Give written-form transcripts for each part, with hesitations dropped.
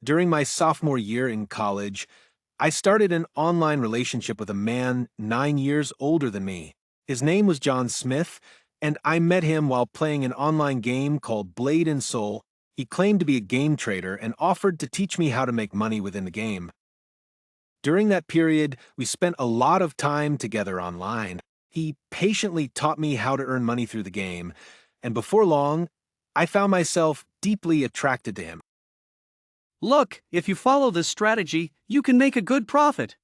During my sophomore year in college, I started an online relationship with a man 9 years older than me. His name was John Smith, and I met him while playing an online game called Blade and Soul. He claimed to be a game trader and offered to teach me how to make money within the game. During that period, we spent a lot of time together online. He patiently taught me how to earn money through the game, and before long, I found myself deeply attracted to him. Look, if you follow this strategy, you can make a good profit.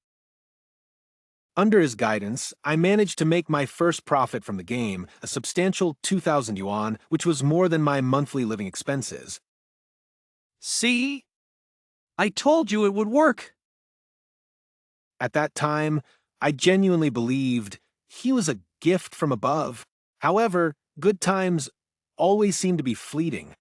Under his guidance, I managed to make my first profit from the game, a substantial 2,000 yuan, which was more than my monthly living expenses. See? I told you it would work. At that time, I genuinely believed he was a gift from above. However, good times always seemed to be fleeting.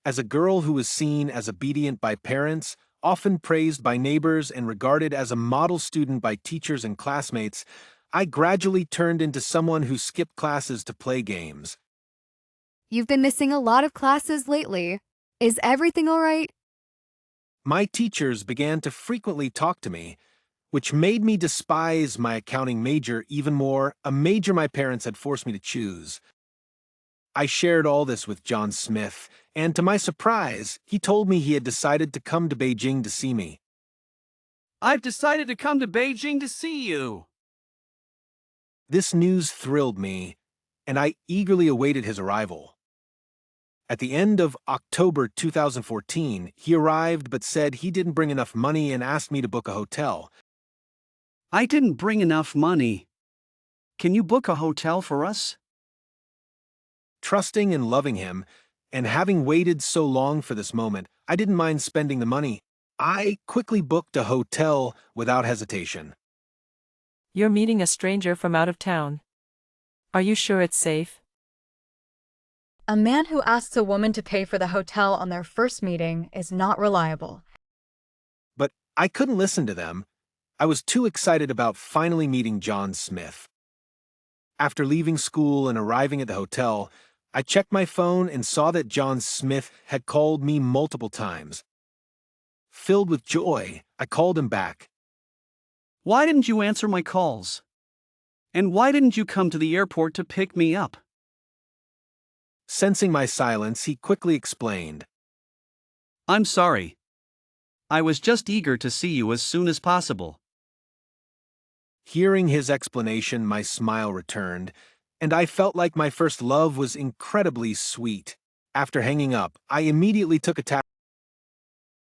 As a girl who was seen as obedient by parents, often praised by neighbors, and regarded as a model student by teachers and classmates, I gradually turned into someone who skipped classes to play games. You've been missing a lot of classes lately. Is everything all right? My teachers began to frequently talk to me, which made me despise my accounting major even more, a major my parents had forced me to choose. I shared all this with John Smith, and to my surprise, he told me he had decided to come to Beijing to see me. I've decided to come to Beijing to see you. This news thrilled me, and I eagerly awaited his arrival. At the end of October 2014, he arrived but said he didn't bring enough money and asked me to book a hotel. I didn't bring enough money. Can you book a hotel for us? Trusting and loving him, and having waited so long for this moment, I didn't mind spending the money. I quickly booked a hotel without hesitation. You're meeting a stranger from out of town. Are you sure it's safe? A man who asks a woman to pay for the hotel on their first meeting is not reliable. But I couldn't listen to them. I was too excited about finally meeting John Smith. After leaving school and arriving at the hotel, I checked my phone and saw that John Smith had called me multiple times. Filled with joy, I called him back. Why didn't you answer my calls? And why didn't you come to the airport to pick me up? Sensing my silence, he quickly explained. I'm sorry. I was just eager to see you as soon as possible. Hearing his explanation, my smile returned, and I felt like my first love was incredibly sweet. After hanging up, I immediately took a taxi.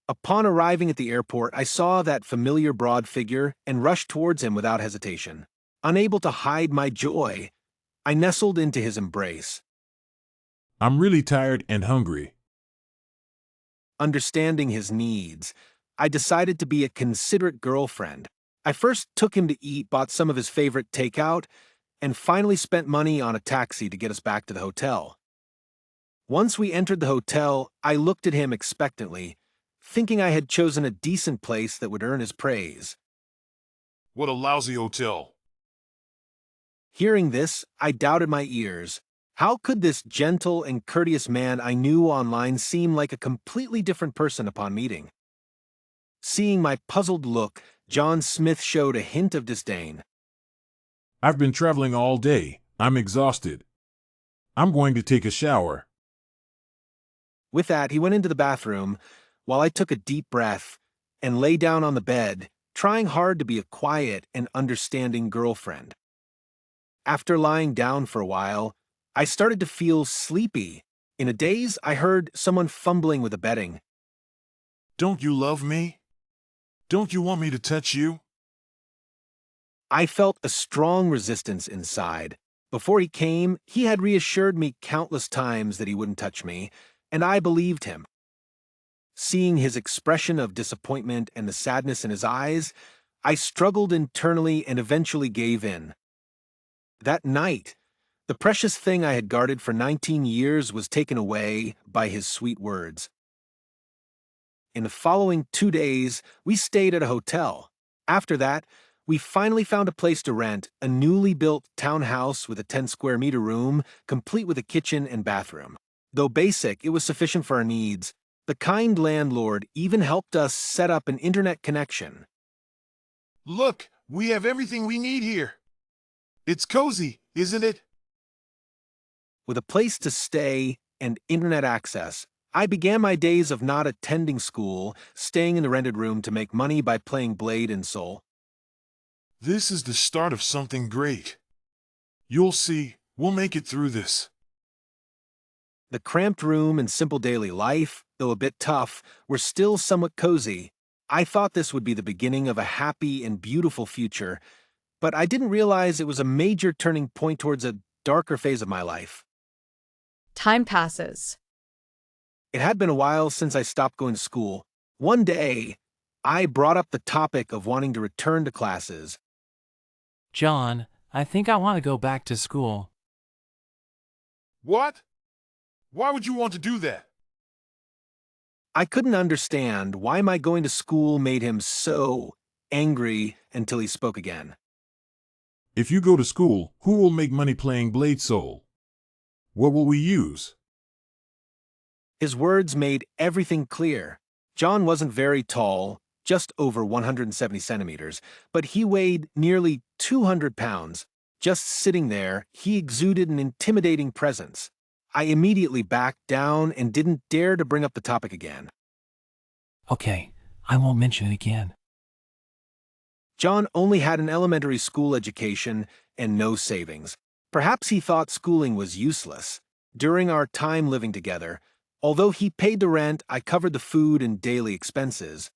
Upon arriving at the airport, I saw that familiar broad figure and rushed towards him without hesitation. Unable to hide my joy, I nestled into his embrace. I'm really tired and hungry. Understanding his needs, I decided to be a considerate girlfriend. I first took him to eat, bought some of his favorite takeout, and finally spent money on a taxi to get us back to the hotel. Once we entered the hotel, I looked at him expectantly, thinking I had chosen a decent place that would earn his praise. What a lousy hotel. Hearing this, I doubted my ears. How could this gentle and courteous man I knew online seem like a completely different person upon meeting? Seeing my puzzled look, John Smith showed a hint of disdain. I've been traveling all day. I'm exhausted. I'm going to take a shower. With that, he went into the bathroom, while I took a deep breath and lay down on the bed, trying hard to be a quiet and understanding girlfriend. After lying down for a while, I started to feel sleepy. In a daze, I heard someone fumbling with the bedding. Don't you love me? Don't you want me to touch you? I felt a strong resistance inside. Before he came, he had reassured me countless times that he wouldn't touch me, and I believed him. Seeing his expression of disappointment and the sadness in his eyes, I struggled internally and eventually gave in. That night, the precious thing I had guarded for 19 years was taken away by his sweet words. In the following 2 days, we stayed at a hotel. After that, we finally found a place to rent, a newly built townhouse with a 10-square-meter room, complete with a kitchen and bathroom. Though basic, it was sufficient for our needs. The kind landlord even helped us set up an internet connection. Look, we have everything we need here. It's cozy, isn't it? With a place to stay and internet access, I began my days of not attending school, staying in the rented room to make money by playing Blade and Soul. This is the start of something great. You'll see, we'll make it through this. The cramped room and simple daily life, though a bit tough, were still somewhat cozy. I thought this would be the beginning of a happy and beautiful future, but I didn't realize it was a major turning point towards a darker phase of my life. Time passes. It had been a while since I stopped going to school. One day, I brought up the topic of wanting to return to classes. John, I think I want to go back to school. What? Why would you want to do that? I couldn't understand why my going to school made him so angry until he spoke again. If you go to school, who will make money playing Blade Soul? What will we use? His words made everything clear. John wasn't very tall, just over 170 centimeters, but he weighed nearly 200 pounds. Just sitting there, he exuded an intimidating presence. I immediately backed down and didn't dare to bring up the topic again. Okay, I won't mention it again. John only had an elementary school education and no savings. Perhaps he thought schooling was useless. During our time living together, although he paid the rent, I covered the food and daily expenses.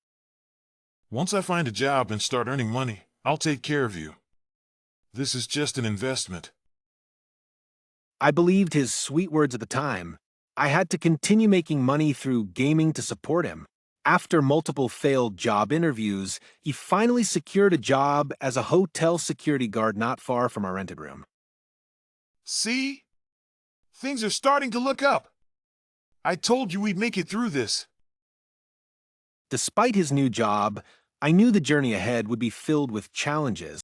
Once I find a job and start earning money, I'll take care of you. This is just an investment. I believed his sweet words at the time. I had to continue making money through gaming to support him. After multiple failed job interviews, he finally secured a job as a hotel security guard not far from our rented room. See? Things are starting to look up. I told you we'd make it through this. Despite his new job, I knew the journey ahead would be filled with challenges.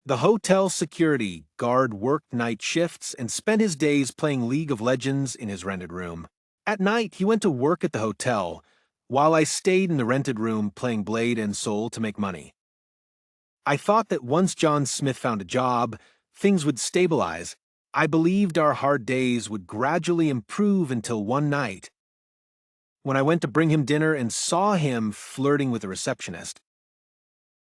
The hotel security guard worked night shifts and spent his days playing League of Legends in his rented room. At night, he went to work at the hotel, while I stayed in the rented room playing Blade and Soul to make money. I thought that once John Smith found a job, things would stabilize. I believed our hard days would gradually improve until one night, when I went to bring him dinner and saw him flirting with the receptionist.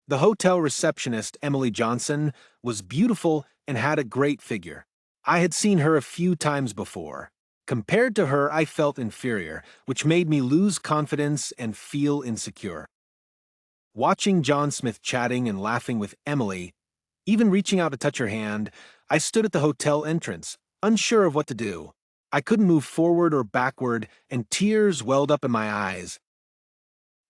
The hotel receptionist, Emily Johnson, was beautiful and had a great figure. I had seen her a few times before. Compared to her, I felt inferior, which made me lose confidence and feel insecure. Watching John Smith chatting and laughing with Emily, even reaching out to touch her hand, I stood at the hotel entrance, unsure of what to do. I couldn't move forward or backward, and tears welled up in my eyes.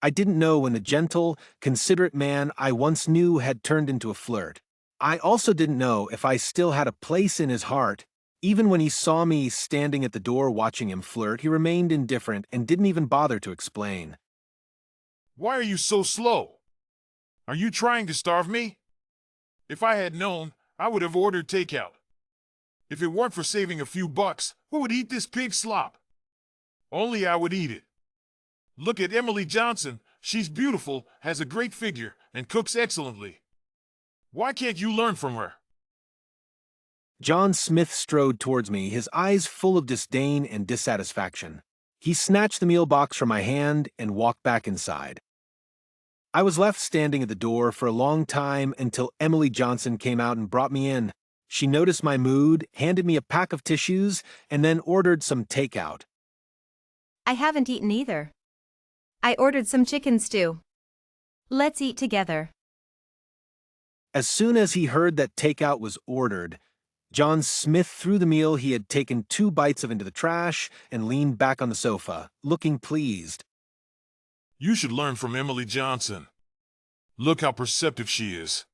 I didn't know when the gentle, considerate man I once knew had turned into a flirt. I also didn't know if I still had a place in his heart. Even when he saw me standing at the door watching him flirt, he remained indifferent and didn't even bother to explain. Why are you so slow? Are you trying to starve me? If I had known, I would have ordered takeout. If it weren't for saving a few bucks, who would eat this pig slop? Only I would eat it. Look at Emily Johnson. She's beautiful, has a great figure, and cooks excellently. Why can't you learn from her? John Smith strode towards me, his eyes full of disdain and dissatisfaction. He snatched the meal box from my hand and walked back inside. I was left standing at the door for a long time until Emily Johnson came out and brought me in. She noticed my mood, handed me a pack of tissues, and then ordered some takeout. I haven't eaten either. I ordered some chicken stew. Let's eat together. As soon as he heard that takeout was ordered, John Smith threw the meal he had taken 2 bites of into the trash and leaned back on the sofa, looking pleased. You should learn from Emily Johnson. Look how perceptive she is.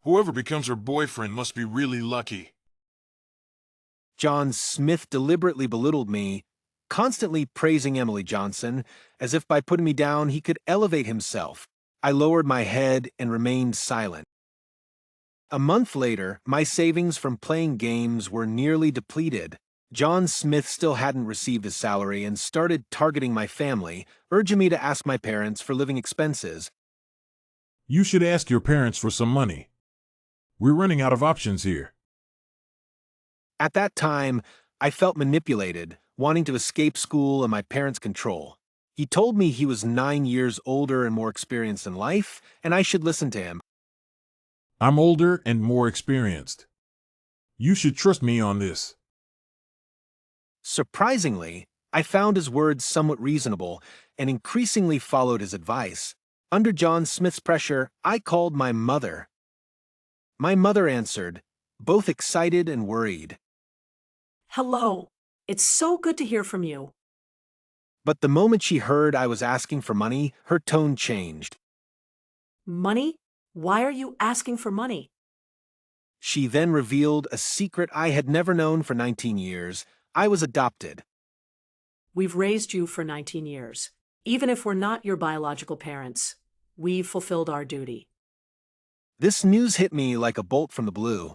Whoever becomes her boyfriend must be really lucky. John Smith deliberately belittled me, constantly praising Emily Johnson, as if by putting me down he could elevate himself. I lowered my head and remained silent. A month later, my savings from playing games were nearly depleted. John Smith still hadn't received his salary and started targeting my family, urging me to ask my parents for living expenses. You should ask your parents for some money. We're running out of options here. At that time, I felt manipulated, wanting to escape school and my parents' control. He told me he was 9 years older and more experienced in life, and I should listen to him. I'm older and more experienced. You should trust me on this. Surprisingly, I found his words somewhat reasonable and increasingly followed his advice. Under John Smith's pressure, I called my mother. My mother answered, both excited and worried. Hello. It's so good to hear from you. But the moment she heard I was asking for money, her tone changed. Money? Why are you asking for money? She then revealed a secret I had never known for 19 years. I was adopted. We've raised you for 19 years. Even if we're not your biological parents, we've fulfilled our duty. This news hit me like a bolt from the blue.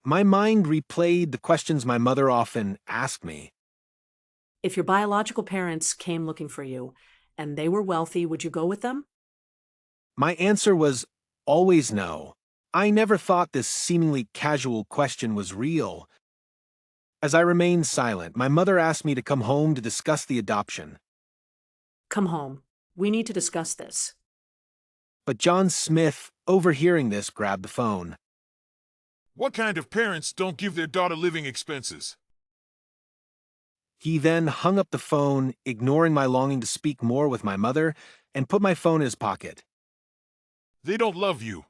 My mind replayed the questions my mother often asked me. If your biological parents came looking for you, and they were wealthy, would you go with them? My answer was always no. I never thought this seemingly casual question was real. As I remained silent, my mother asked me to come home to discuss the adoption. Come home. We need to discuss this. But John Smith, overhearing this, grabbed the phone. What kind of parents don't give their daughter living expenses? He then hung up the phone, ignoring my longing to speak more with my mother, and put my phone in his pocket. They don't love you.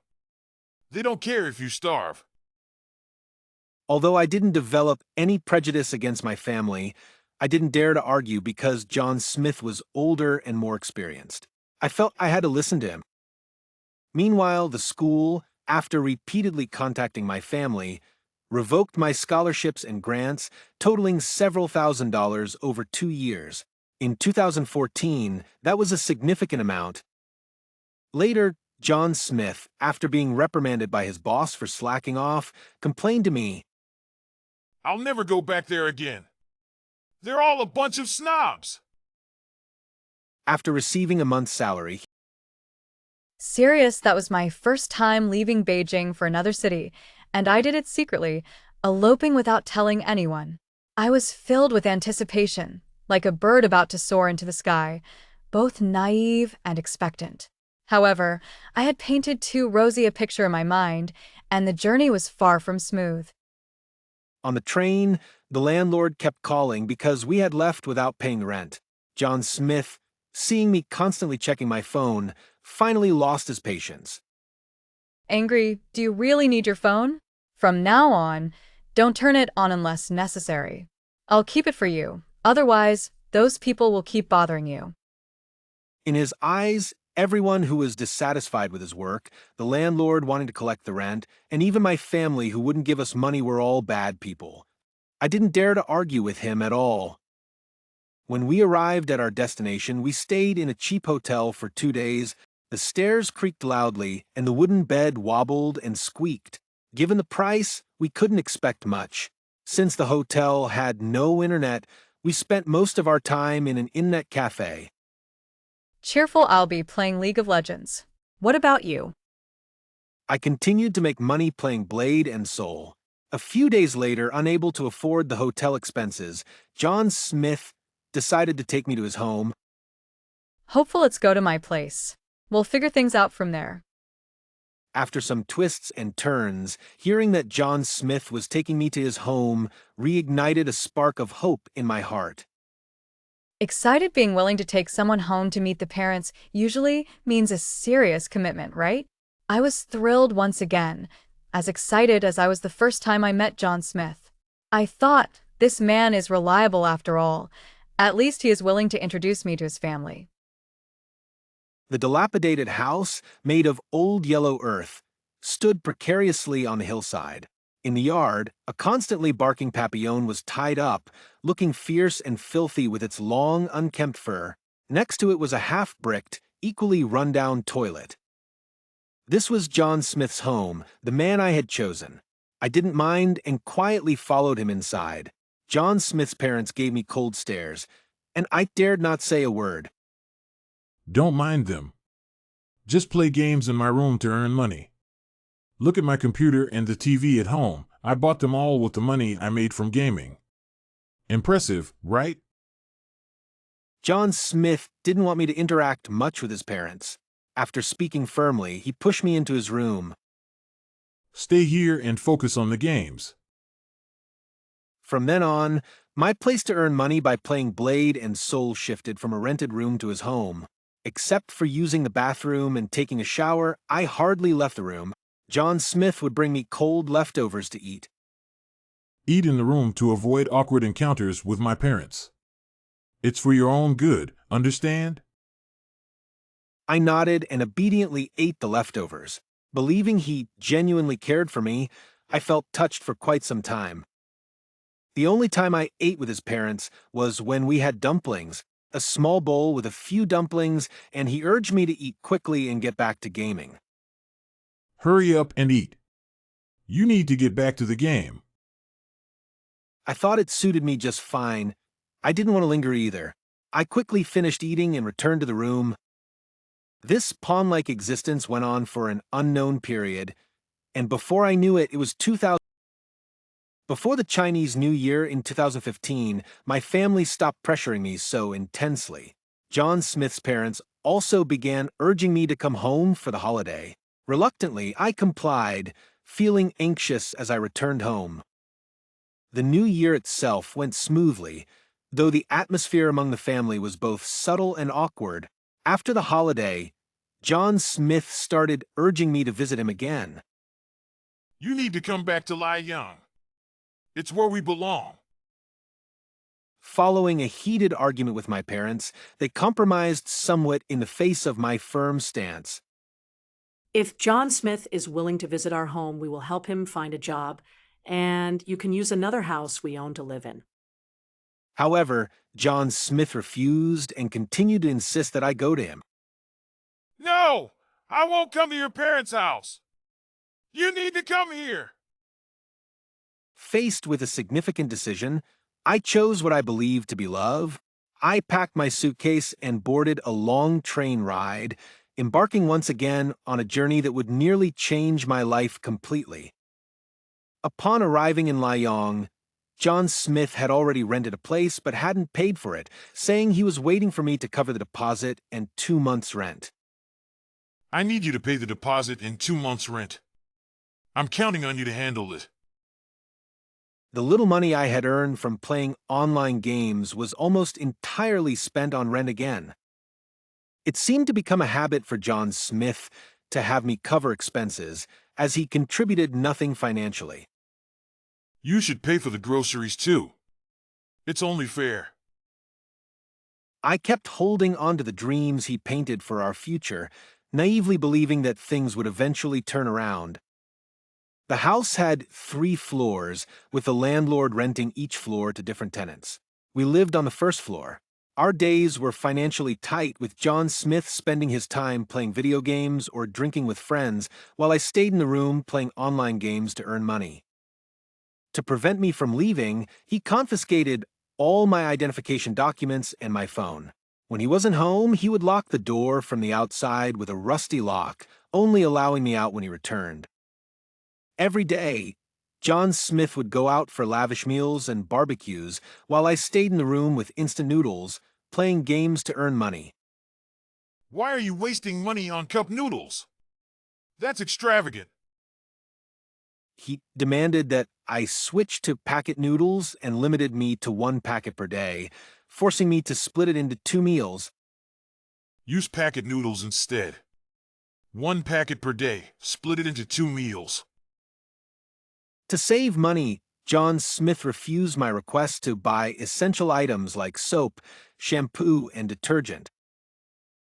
They don't care if you starve. Although I didn't develop any prejudice against my family, I didn't dare to argue because John Smith was older and more experienced. I felt I had to listen to him. Meanwhile, the school, after repeatedly contacting my family, revoked my scholarships and grants, totaling several $1,000s over 2 years. In 2014, that was a significant amount. Later, John Smith, after being reprimanded by his boss for slacking off, complained to me, I'll never go back there again. They're all a bunch of snobs. after receiving a month's salary. Serious, that was my first time leaving Beijing for another city, and I did it secretly, eloping without telling anyone. I was filled with anticipation, like a bird about to soar into the sky, both naive and expectant. However, I had painted too rosy a picture in my mind, and the journey was far from smooth. On the train, the landlord kept calling because we had left without paying rent. John Smith, seeing me constantly checking my phone, finally lost his patience. Angry, do you really need your phone? From now on, don't turn it on unless necessary. I'll keep it for you. Otherwise, those people will keep bothering you. In his eyes, everyone who was dissatisfied with his work, the landlord wanting to collect the rent, and even my family who wouldn't give us money were all bad people. I didn't dare to argue with him at all. When we arrived at our destination, we stayed in a cheap hotel for 2 days. The stairs creaked loudly, and the wooden bed wobbled and squeaked. Given the price, we couldn't expect much. Since the hotel had no internet, we spent most of our time in an internet cafe. Cheerful, I'll be playing League of Legends. What about you? I continued to make money playing Blade and Soul. A few days later, unable to afford the hotel expenses, John Smith decided to take me to his home. Hopeful, let's go to my place. We'll figure things out from there. After some twists and turns, hearing that John Smith was taking me to his home reignited a spark of hope in my heart. Excited, being willing to take someone home to meet the parents usually means a serious commitment, right? I was thrilled once again, as excited as I was the first time I met John Smith. I thought, this man is reliable after all. At least he is willing to introduce me to his family. The dilapidated house, made of old yellow earth, stood precariously on the hillside. In the yard, a constantly barking papillon was tied up, looking fierce and filthy with its long, unkempt fur. Next to it was a half-bricked, equally run-down toilet. This was John Smith's home, the man I had chosen. I didn't mind and quietly followed him inside. John Smith's parents gave me cold stares, and I dared not say a word. Don't mind them. Just play games in my room to earn money. Look at my computer and the TV at home. I bought them all with the money I made from gaming. Impressive, right? John Smith didn't want me to interact much with his parents. After speaking firmly, he pushed me into his room. Stay here and focus on the games. From then on, my place to earn money by playing Blade and Soul shifted from a rented room to his home. Except for using the bathroom and taking a shower, I hardly left the room. John Smith would bring me cold leftovers to eat. Eat in the room to avoid awkward encounters with my parents. It's for your own good, understand? I nodded and obediently ate the leftovers. Believing he genuinely cared for me, I felt touched for quite some time. The only time I ate with his parents was when we had dumplings, a small bowl with a few dumplings, and he urged me to eat quickly and get back to gaming. Hurry up and eat. You need to get back to the game. I thought it suited me just fine. I didn't want to linger either. I quickly finished eating and returned to the room. This pawn-like existence went on for an unknown period, and before I knew it, it was 2000. Before the Chinese New Year in 2015, my family stopped pressuring me so intensely. John Smith's parents also began urging me to come home for the holiday. Reluctantly, I complied, feeling anxious as I returned home. The new year itself went smoothly, though the atmosphere among the family was both subtle and awkward. After the holiday, John Smith started urging me to visit him again. You need to come back to Lyong. It's where we belong. Following a heated argument with my parents, they compromised somewhat in the face of my firm stance. If John Smith is willing to visit our home, we will help him find a job, and you can use another house we own to live in. However, John Smith refused and continued to insist that I go to him. No! I won't come to your parents' house! You need to come here! Faced with a significant decision, I chose what I believed to be love. I packed my suitcase and boarded a long train ride, embarking once again on a journey that would nearly change my life completely. Upon arriving in Lyong, John Smith had already rented a place but hadn't paid for it, saying he was waiting for me to cover the deposit and 2 months' rent. I need you to pay the deposit and 2 months' rent. I'm counting on you to handle it. The little money I had earned from playing online games was almost entirely spent on rent again. It seemed to become a habit for John Smith to have me cover expenses, as he contributed nothing financially. You should pay for the groceries too. It's only fair. I kept holding on to the dreams he painted for our future, naively believing that things would eventually turn around. The house had 3 floors, with the landlord renting each floor to different tenants. We lived on the first floor. Our days were financially tight, with John Smith spending his time playing video games or drinking with friends, while I stayed in the room playing online games to earn money. To prevent me from leaving, he confiscated all my identification documents and my phone. When he wasn't home, he would lock the door from the outside with a rusty lock, only allowing me out when he returned. Every day, John Smith would go out for lavish meals and barbecues while I stayed in the room with instant noodles, playing games to earn money. Why are you wasting money on cup noodles? That's extravagant. He demanded that I switch to packet noodles and limited me to 1 packet per day, forcing me to split it into 2 meals. Use packet noodles instead. 1 packet per day, split it into 2 meals. To save money, John Smith refused my request to buy essential items like soap, shampoo, and detergent.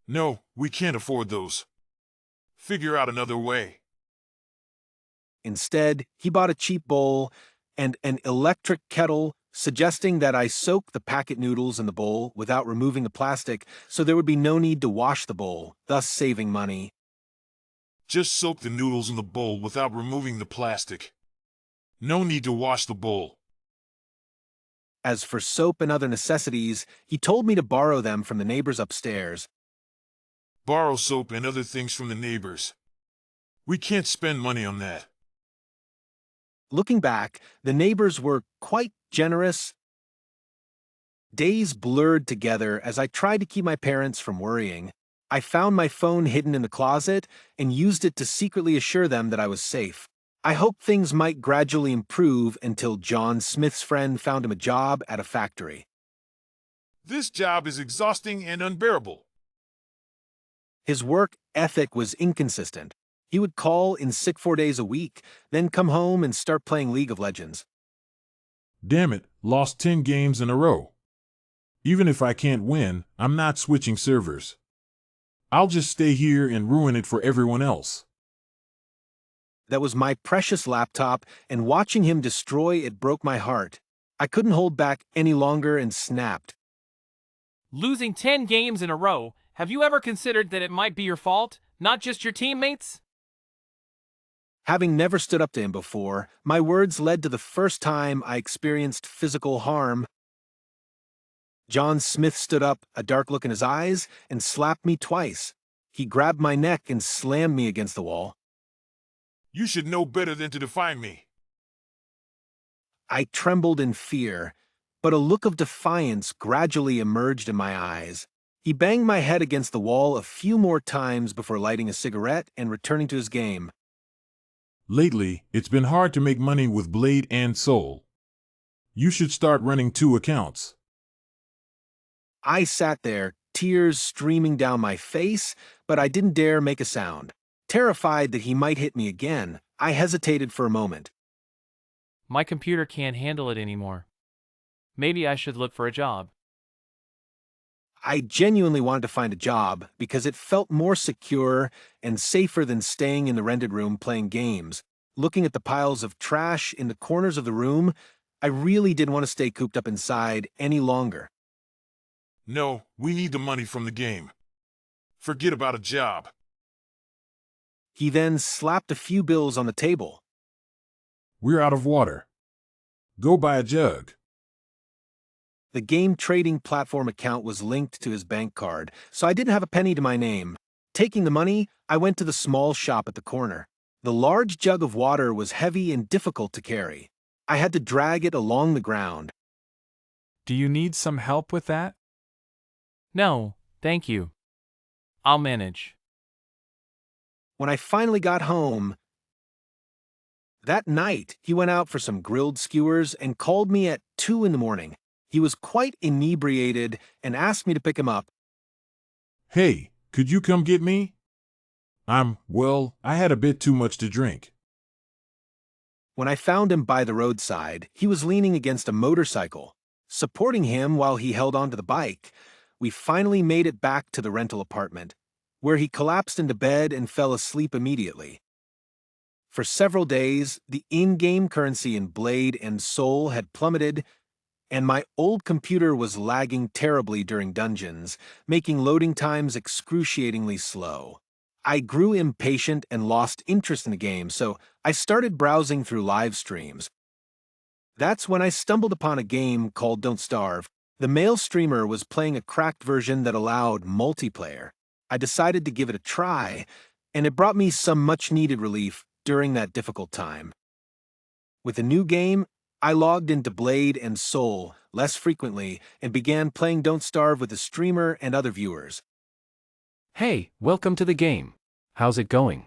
No, we can't afford those. Figure out another way. Instead, he bought a cheap bowl and an electric kettle, suggesting that I soak the packet noodles in the bowl without removing the plastic so there would be no need to wash the bowl, thus saving money. Just soak the noodles in the bowl without removing the plastic. No need to wash the bowl. As for soap and other necessities, he told me to borrow them from the neighbors upstairs. Borrow soap and other things from the neighbors. We can't spend money on that. Looking back, the neighbors were quite generous. Days blurred together as I tried to keep my parents from worrying. I found my phone hidden in the closet and used it to secretly assure them that I was safe. I hoped things might gradually improve until John Smith's friend found him a job at a factory. This job is exhausting and unbearable. His work ethic was inconsistent. He would call in sick 4 days a week, then come home and start playing League of Legends. Damn it, lost 10 games in a row. Even if I can't win, I'm not switching servers. I'll just stay here and ruin it for everyone else. That was my precious laptop, and watching him destroy it broke my heart. I couldn't hold back any longer and snapped. Losing 10 games in a row, have you ever considered that it might be your fault, not just your teammates? Having never stood up to him before, my words led to the first time I experienced physical harm. John Smith stood up, a dark look in his eyes, and slapped me twice. He grabbed my neck and slammed me against the wall. You should know better than to defy me. I trembled in fear, but a look of defiance gradually emerged in my eyes. He banged my head against the wall a few more times before lighting a cigarette and returning to his game. Lately, it's been hard to make money with Blade and Soul. You should start running 2 accounts. I sat there, tears streaming down my face, but I didn't dare make a sound. Terrified that he might hit me again, I hesitated for a moment. My computer can't handle it anymore. Maybe I should look for a job. I genuinely wanted to find a job because it felt more secure and safer than staying in the rented room playing games. Looking at the piles of trash in the corners of the room, I really didn't want to stay cooped up inside any longer. No, we need the money from the game. Forget about a job. He then slapped a few bills on the table. We're out of water. Go buy a jug. The game trading platform account was linked to his bank card, so I didn't have a penny to my name. Taking the money, I went to the small shop at the corner. The large jug of water was heavy and difficult to carry. I had to drag it along the ground. Do you need some help with that? No, thank you. I'll manage. When I finally got home, that night, he went out for some grilled skewers and called me at 2 in the morning. He was quite inebriated and asked me to pick him up. Hey, could you come get me? I had a bit too much to drink. When I found him by the roadside, he was leaning against a motorcycle. Supporting him while he held onto the bike, we finally made it back to the rental apartment, where he collapsed into bed and fell asleep immediately. For several days, the in-game currency in Blade and Soul had plummeted, and my old computer was lagging terribly during dungeons, making loading times excruciatingly slow. I grew impatient and lost interest in the game, so I started browsing through live streams. That's when I stumbled upon a game called Don't Starve. The male streamer was playing a cracked version that allowed multiplayer. I decided to give it a try, and it brought me some much-needed relief during that difficult time. With the new game, I logged into Blade and Soul less frequently and began playing Don't Starve with the streamer and other viewers. Hey, welcome to the game. How's it going?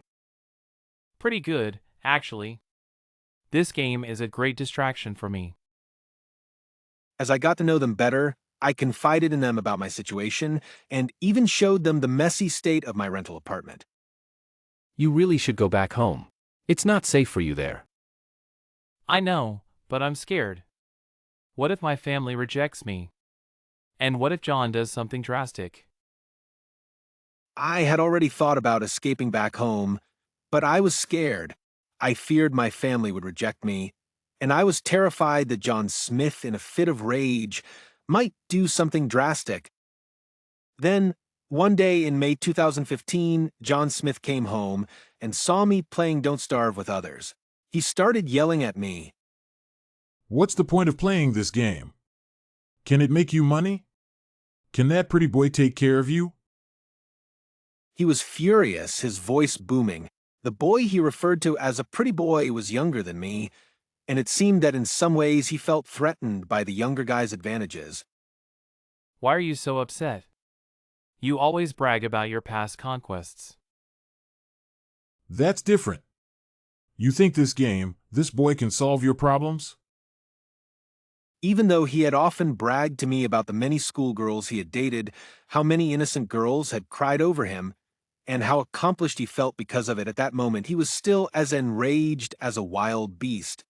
Pretty good, actually. This game is a great distraction for me. As I got to know them better, I confided in them about my situation and even showed them the messy state of my rental apartment. You really should go back home. It's not safe for you there. I know, but I'm scared. What if my family rejects me? And what if John does something drastic? I had already thought about escaping back home, but I was scared. I feared my family would reject me, and I was terrified that John Smith, in a fit of rage, might do something drastic. Then, one day in May 2015, John Smith came home and saw me playing Don't Starve with others. He started yelling at me. What's the point of playing this game? Can it make you money? Can that pretty boy take care of you? He was furious, his voice booming. The boy he referred to as a pretty boy was younger than me, and it seemed that in some ways he felt threatened by the younger guy's advantages. Why are you so upset? You always brag about your past conquests. That's different. You think this boy can solve your problems? Even though he had often bragged to me about the many schoolgirls he had dated, how many innocent girls had cried over him, and how accomplished he felt because of it at that moment, he was still as enraged as a wild beast.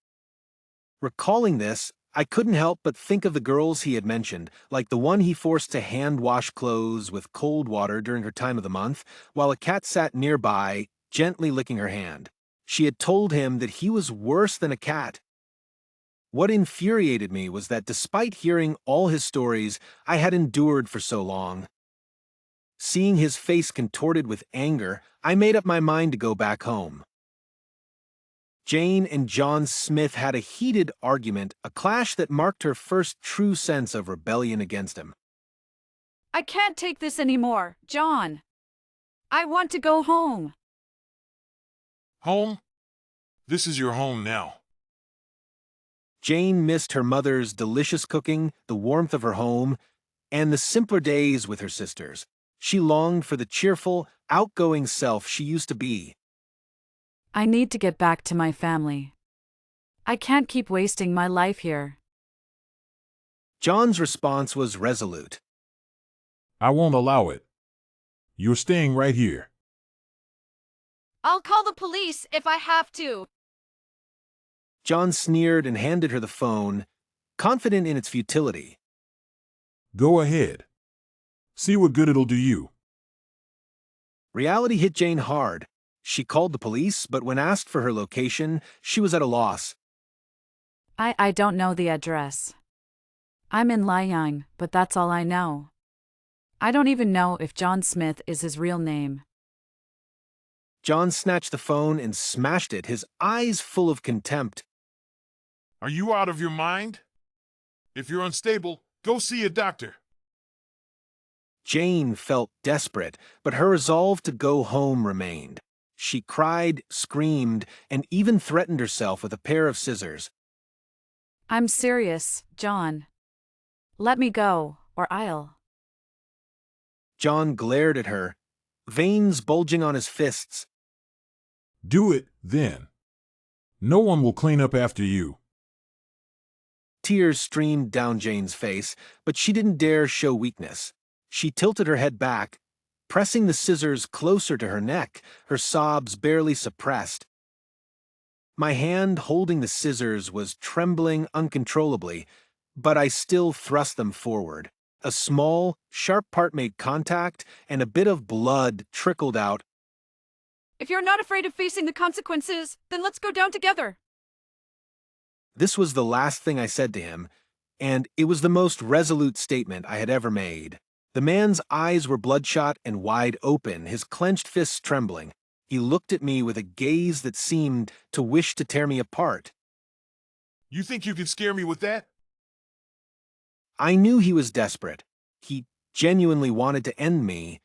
Recalling this, I couldn't help but think of the girls he had mentioned, like the one he forced to hand-wash clothes with cold water during her time of the month, while a cat sat nearby, gently licking her hand. She had told him that he was worse than a cat. What infuriated me was that despite hearing all his stories I had endured for so long, seeing his face contorted with anger, I made up my mind to go back home. Jane and John Smith had a heated argument, a clash that marked her first true sense of rebellion against him. I can't take this anymore, John. I want to go home. Home? This is your home now. Jane missed her mother's delicious cooking, the warmth of her home, and the simpler days with her sisters. She longed for the cheerful, outgoing self she used to be. I need to get back to my family. I can't keep wasting my life here. John's response was resolute. I won't allow it. You're staying right here. I'll call the police if I have to. John sneered and handed her the phone, confident in its futility. Go ahead. See what good it'll do you. Reality hit Jane hard. She called the police, but when asked for her location, she was at a loss. I don't know the address. I'm in Lying, but that's all I know. I don't even know if John Smith is his real name. John snatched the phone and smashed it, his eyes full of contempt. Are you out of your mind? If you're unstable, go see a doctor. Jane felt desperate, but her resolve to go home remained. She cried, screamed, and even threatened herself with a pair of scissors. I'm serious, John. Let me go, or I'll. John glared at her, veins bulging on his fists. Do it, then. No one will clean up after you. Tears streamed down Jane's face, but she didn't dare show weakness. She tilted her head back, pressing the scissors closer to her neck, her sobs barely suppressed. My hand holding the scissors was trembling uncontrollably, but I still thrust them forward. A small, sharp part made contact, and a bit of blood trickled out. If you're not afraid of facing the consequences, then let's go down together. This was the last thing I said to him, and it was the most resolute statement I had ever made. The man's eyes were bloodshot and wide open, his clenched fists trembling. He looked at me with a gaze that seemed to wish to tear me apart. You think you can scare me with that? I knew he was desperate. He genuinely wanted to end me,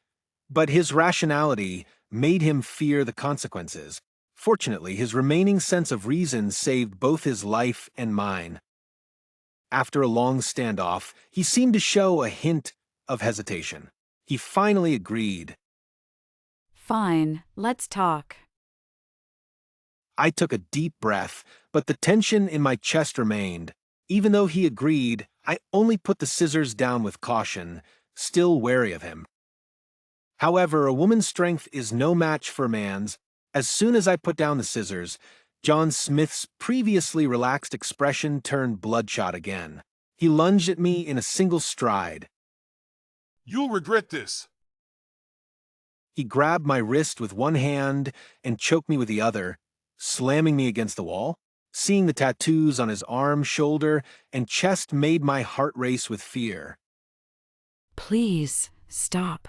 but his rationality made him fear the consequences. Fortunately, his remaining sense of reason saved both his life and mine. After a long standoff, he seemed to show a hint of hesitation. He finally agreed. Fine, let's talk. I took a deep breath, but the tension in my chest remained. Even though he agreed, I only put the scissors down with caution, still wary of him. However, a woman's strength is no match for a man's. As soon as I put down the scissors, John Smith's previously relaxed expression turned bloodshot again. He lunged at me in a single stride. You'll regret this. He grabbed my wrist with one hand and choked me with the other, slamming me against the wall. Seeing the tattoos on his arm, shoulder, and chest made my heart race with fear. Please, stop.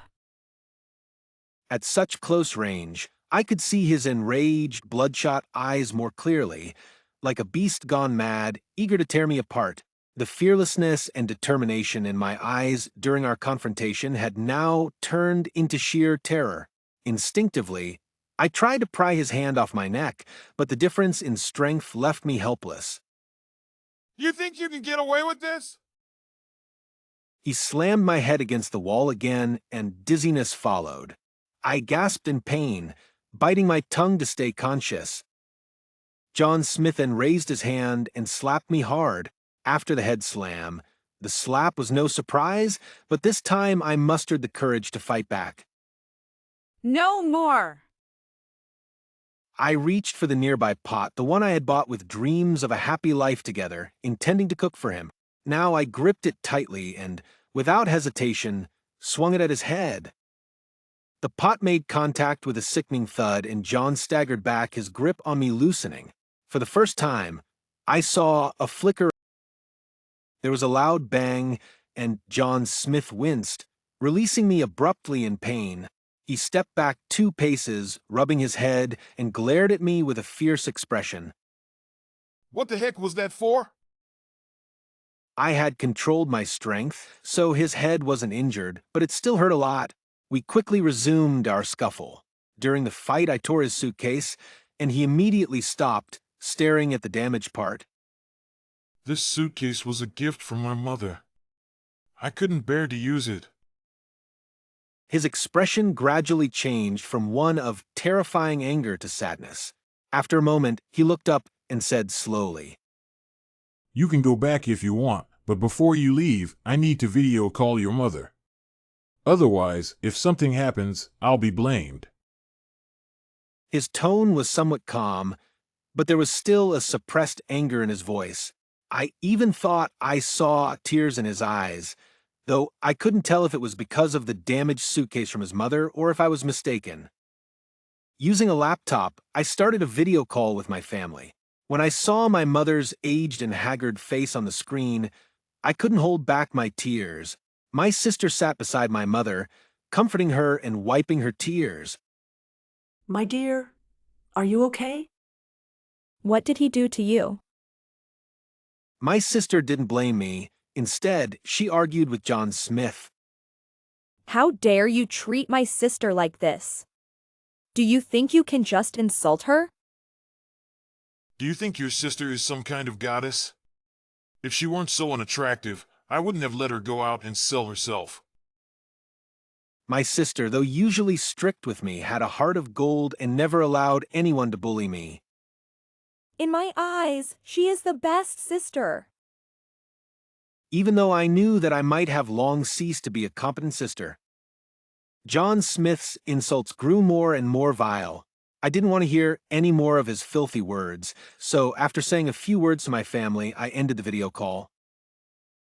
At such close range, I could see his enraged, bloodshot eyes more clearly, like a beast gone mad, eager to tear me apart. The fearlessness and determination in my eyes during our confrontation had now turned into sheer terror. Instinctively, I tried to pry his hand off my neck, but the difference in strength left me helpless. You think you can get away with this? He slammed my head against the wall again, and dizziness followed. I gasped in pain, biting my tongue to stay conscious. John Smith then raised his hand and slapped me hard. After the head slam, the slap was no surprise, but this time I mustered the courage to fight back. No more! I reached for the nearby pot, the one I had bought with dreams of a happy life together, intending to cook for him. Now I gripped it tightly and, without hesitation, swung it at his head. The pot made contact with a sickening thud, and John staggered back, his grip on me loosening. For the first time, I saw a flicker. There was a loud bang, and John Smith winced, releasing me abruptly in pain. He stepped back 2 paces, rubbing his head, and glared at me with a fierce expression. What the heck was that for? I had controlled my strength, so his head wasn't injured, but it still hurt a lot. We quickly resumed our scuffle. During the fight, I tore his suitcase, and he immediately stopped, staring at the damaged part. This suitcase was a gift from my mother. I couldn't bear to use it. His expression gradually changed from one of terrifying anger to sadness. After a moment, he looked up and said slowly, You can go back if you want, but before you leave, I need to video call your mother. Otherwise, if something happens, I'll be blamed. His tone was somewhat calm, but there was still a suppressed anger in his voice. I even thought I saw tears in his eyes, though I couldn't tell if it was because of the damaged suitcase from his mother or if I was mistaken. Using a laptop, I started a video call with my family. When I saw my mother's aged and haggard face on the screen, I couldn't hold back my tears. My sister sat beside my mother, comforting her and wiping her tears. My dear, are you okay? What did he do to you? My sister didn't blame me. Instead, she argued with John Smith. How dare you treat my sister like this? Do you think you can just insult her? Do you think your sister is some kind of goddess? If she weren't so unattractive, I wouldn't have let her go out and sell herself. My sister, though usually strict with me, had a heart of gold and never allowed anyone to bully me. In my eyes, she is the best sister. Even though I knew that I might have long ceased to be a competent sister. John Smith's insults grew more and more vile. I didn't want to hear any more of his filthy words, so after saying a few words to my family, I ended the video call.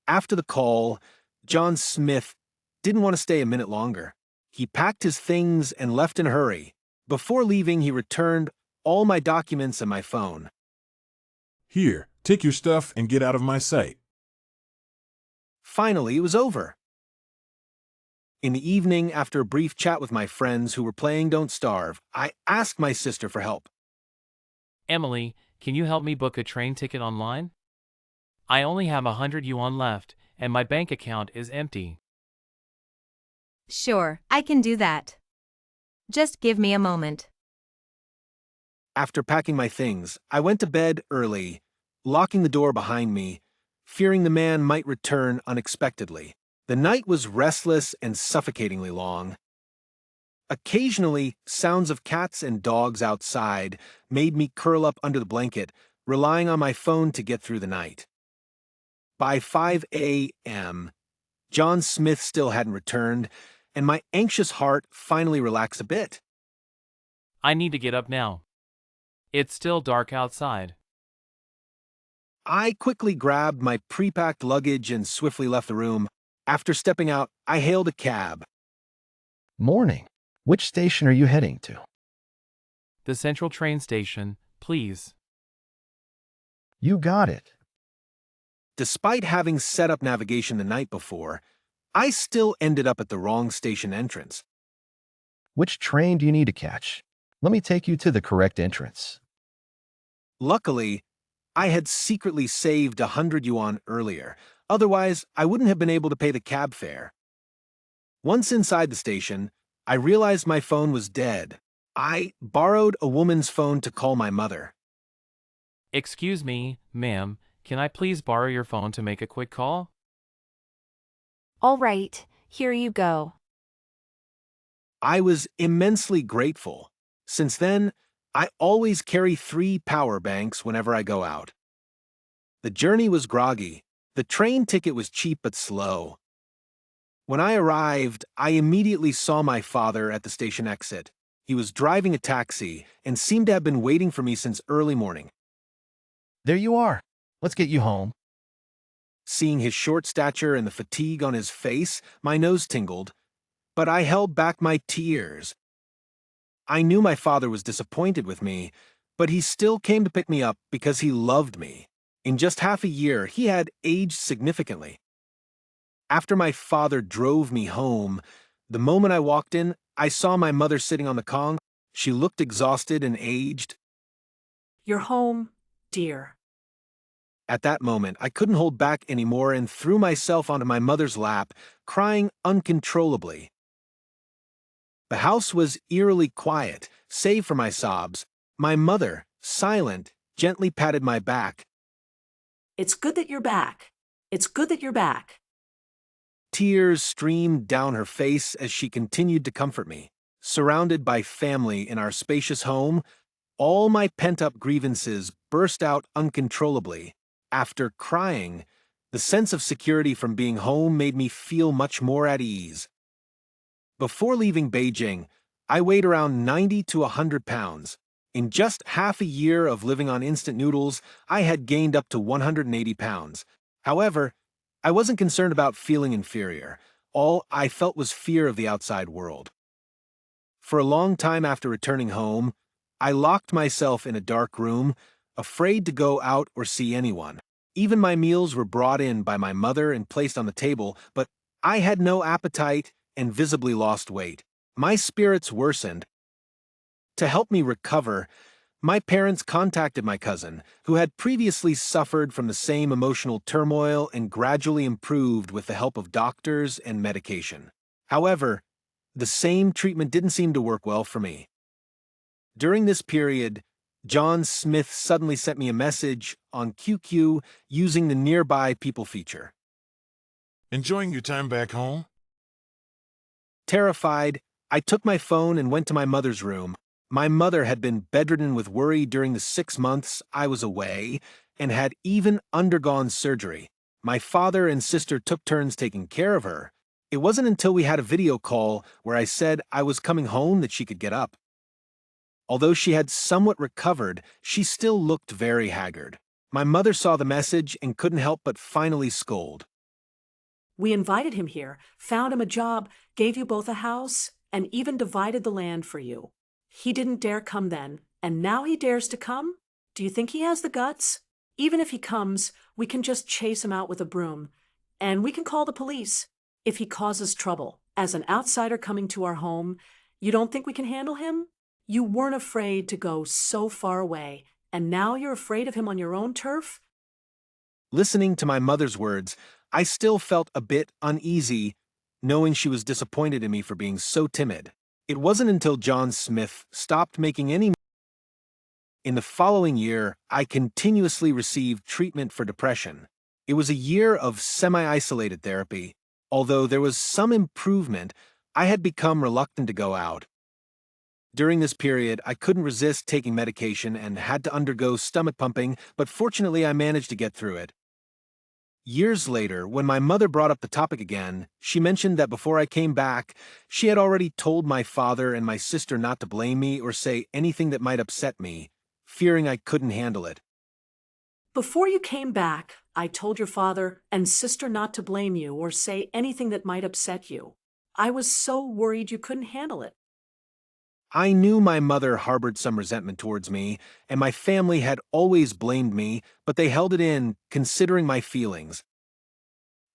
After the call, John Smith didn't want to stay a minute longer. He packed his things and left in a hurry. Before leaving, he returned all my documents and my phone. Here, take your stuff and get out of my sight. Finally, it was over. In the evening, after a brief chat with my friends who were playing Don't Starve, I asked my sister for help. Emily, can you help me book a train ticket online? I only have 100 yuan left, and my bank account is empty. Sure, I can do that. Just give me a moment. After packing my things, I went to bed early, locking the door behind me, fearing the man might return unexpectedly. The night was restless and suffocatingly long. Occasionally, sounds of cats and dogs outside made me curl up under the blanket, relying on my phone to get through the night. By 5 a.m., John Smith still hadn't returned, and my anxious heart finally relaxed a bit. I need to get up now. It's still dark outside. I quickly grabbed my pre-packed luggage and swiftly left the room. After stepping out, I hailed a cab. Morning. Which station are you heading to? The central train station, please. You got it. Despite having set up navigation the night before, I still ended up at the wrong station entrance. Which train do you need to catch? Let me take you to the correct entrance. Luckily, I had secretly saved 100 yuan earlier, otherwise I wouldn't have been able to pay the cab fare. Once inside the station, I realized my phone was dead. I borrowed a woman's phone to call my mother. Excuse me, ma'am, can I please borrow your phone to make a quick call? All right, here you go. I was immensely grateful. Since then, I always carry 3 power banks whenever I go out. The journey was groggy. The train ticket was cheap but slow. When I arrived, I immediately saw my father at the station exit. He was driving a taxi and seemed to have been waiting for me since early morning. There you are. Let's get you home. Seeing his short stature and the fatigue on his face, my nose tingled, but I held back my tears. I knew my father was disappointed with me, but he still came to pick me up because he loved me. In just half a year, he had aged significantly. After my father drove me home, the moment I walked in, I saw my mother sitting on the Kong. She looked exhausted and aged. You're home, dear. At that moment, I couldn't hold back anymore and threw myself onto my mother's lap, crying uncontrollably. The house was eerily quiet, save for my sobs. My mother, silent, gently patted my back. It's good that you're back. It's good that you're back. Tears streamed down her face as she continued to comfort me. Surrounded by family in our spacious home, all my pent-up grievances burst out uncontrollably. After crying, the sense of security from being home made me feel much more at ease. Before leaving Beijing, I weighed around 90 to 100 pounds. In just half a year of living on instant noodles, I had gained up to 180 pounds. However, I wasn't concerned about feeling inferior. All I felt was fear of the outside world. For a long time after returning home, I locked myself in a dark room, afraid to go out or see anyone. Even my meals were brought in by my mother and placed on the table, but I had no appetite and visibly lost weight. My spirits worsened. To help me recover, my parents contacted my cousin, who had previously suffered from the same emotional turmoil and gradually improved with the help of doctors and medication. However, the same treatment didn't seem to work well for me. During this period, John Smith suddenly sent me a message on QQ using the nearby people feature. Enjoying your time back home? Terrified, I took my phone and went to my mother's room. My mother had been bedridden with worry during the 6 months I was away and had even undergone surgery. My father and sister took turns taking care of her. It wasn't until we had a video call where I said I was coming home that she could get up. Although she had somewhat recovered, she still looked very haggard. My mother saw the message and couldn't help but finally scold. We invited him here, found him a job, gave you both a house, and even divided the land for you. He didn't dare come then, and now he dares to come? Do you think he has the guts? Even if he comes, we can just chase him out with a broom, and we can call the police. If he causes trouble, as an outsider coming to our home, you don't think we can handle him? You weren't afraid to go so far away, and now you're afraid of him on your own turf? Listening to my mother's words, I still felt a bit uneasy, knowing she was disappointed in me for being so timid. It wasn't until John Smith stopped making any. In the following year, I continuously received treatment for depression. It was a year of semi-isolated therapy. Although there was some improvement, I had become reluctant to go out. During this period, I couldn't resist taking medication and had to undergo stomach pumping, but fortunately I managed to get through it. Years later, when my mother brought up the topic again, she mentioned that before I came back, she had already told my father and my sister not to blame me or say anything that might upset me, fearing I couldn't handle it. Before you came back, I told your father and sister not to blame you or say anything that might upset you. I was so worried you couldn't handle it. I knew my mother harbored some resentment towards me, and my family had always blamed me, but they held it in, considering my feelings.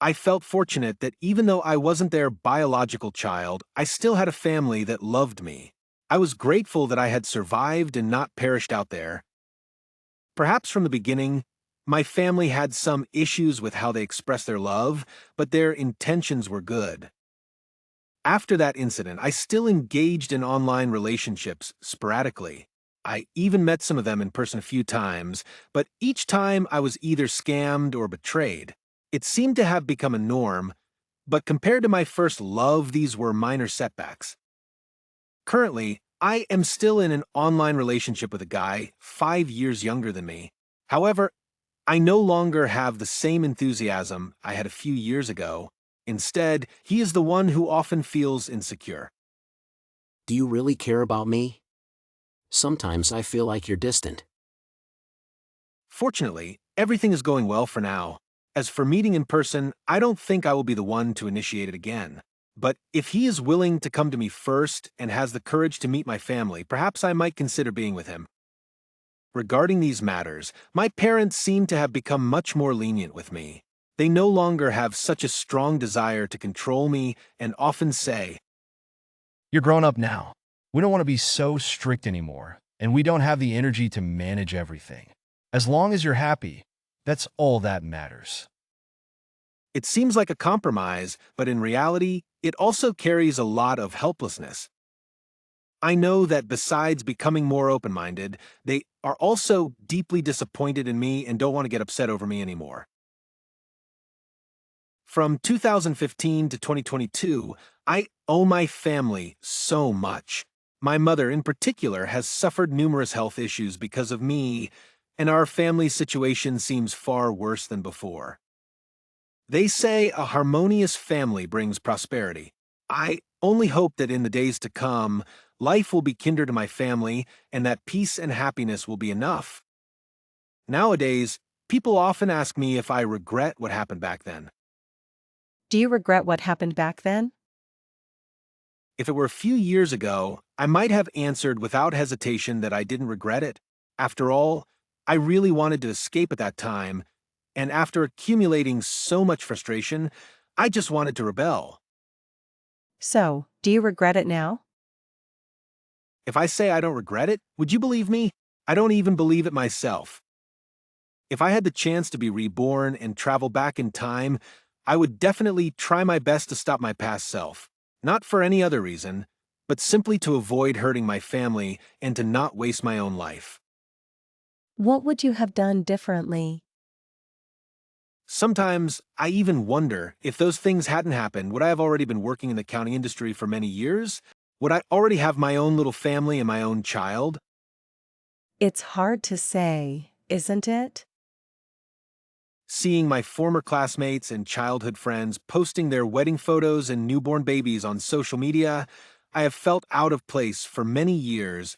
I felt fortunate that even though I wasn't their biological child, I still had a family that loved me. I was grateful that I had survived and not perished out there. Perhaps from the beginning, my family had some issues with how they expressed their love, but their intentions were good. After that incident, I still engaged in online relationships sporadically. I even met some of them in person a few times, but each time I was either scammed or betrayed. It seemed to have become a norm, but compared to my first love, these were minor setbacks. Currently, I am still in an online relationship with a guy 5 years younger than me. However, I no longer have the same enthusiasm I had a few years ago. Instead, he is the one who often feels insecure. Do you really care about me? Sometimes I feel like you're distant. Fortunately, everything is going well for now. As for meeting in person, I don't think I will be the one to initiate it again. But if he is willing to come to me first and has the courage to meet my family, perhaps I might consider being with him. Regarding these matters, my parents seem to have become much more lenient with me. They no longer have such a strong desire to control me and often say, You're grown up now. We don't want to be so strict anymore, and we don't have the energy to manage everything. As long as you're happy, that's all that matters. It seems like a compromise, but in reality, it also carries a lot of helplessness. I know that besides becoming more open-minded, they are also deeply disappointed in me and don't want to get upset over me anymore. From 2015 to 2022, I owe my family so much. My mother, in particular, has suffered numerous health issues because of me, and our family situation seems far worse than before. They say a harmonious family brings prosperity. I only hope that in the days to come, life will be kinder to my family and that peace and happiness will be enough. Nowadays, people often ask me if I regret what happened back then. Do you regret what happened back then? If it were a few years ago, I might have answered without hesitation that I didn't regret it. After all, I really wanted to escape at that time, and after accumulating so much frustration, I just wanted to rebel. So, do you regret it now? If I say I don't regret it, would you believe me? I don't even believe it myself. If I had the chance to be reborn and travel back in time, I would definitely try my best to stop my past self. Not for any other reason, but simply to avoid hurting my family and to not waste my own life. What would you have done differently? Sometimes I even wonder if those things hadn't happened, would I have already been working in the accounting industry for many years? Would I already have my own little family and my own child? It's hard to say, isn't it? Seeing my former classmates and childhood friends posting their wedding photos and newborn babies on social media, I have felt out of place for many years.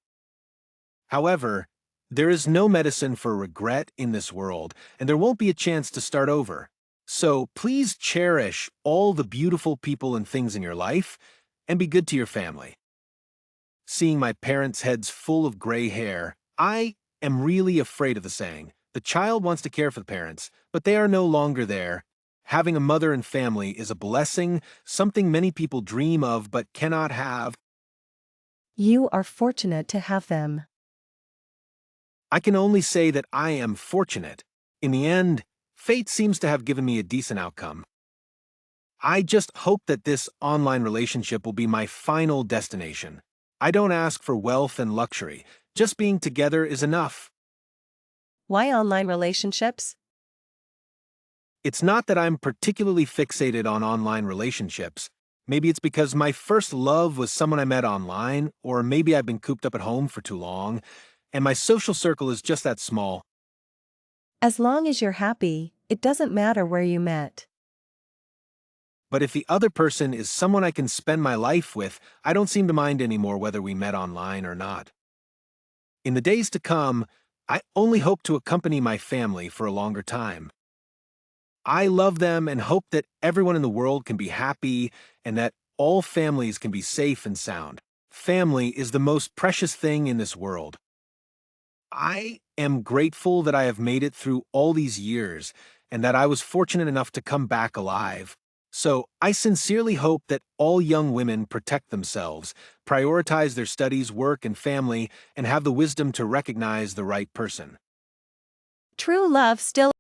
However, there is no medicine for regret in this world, and there won't be a chance to start over. So please cherish all the beautiful people and things in your life, and be good to your family. Seeing my parents' heads full of gray hair, I am really afraid of the saying, the child wants to care for the parents, but they are no longer there. Having a mother and family is a blessing, something many people dream of but cannot have. You are fortunate to have them. I can only say that I am fortunate. In the end, fate seems to have given me a decent outcome. I just hope that this online relationship will be my final destination. I don't ask for wealth and luxury. Just being together is enough. Why online relationships? It's not that I'm particularly fixated on online relationships. Maybe it's because my first love was someone I met online, or maybe I've been cooped up at home for too long, and my social circle is just that small. As long as you're happy, it doesn't matter where you met. But if the other person is someone I can spend my life with, I don't seem to mind anymore whether we met online or not. In the days to come, I only hope to accompany my family for a longer time. I love them and hope that everyone in the world can be happy and that all families can be safe and sound. Family is the most precious thing in this world. I am grateful that I have made it through all these years and that I was fortunate enough to come back alive. So I sincerely hope that all young women protect themselves, prioritize their studies, work, and family, and have the wisdom to recognize the right person. True love still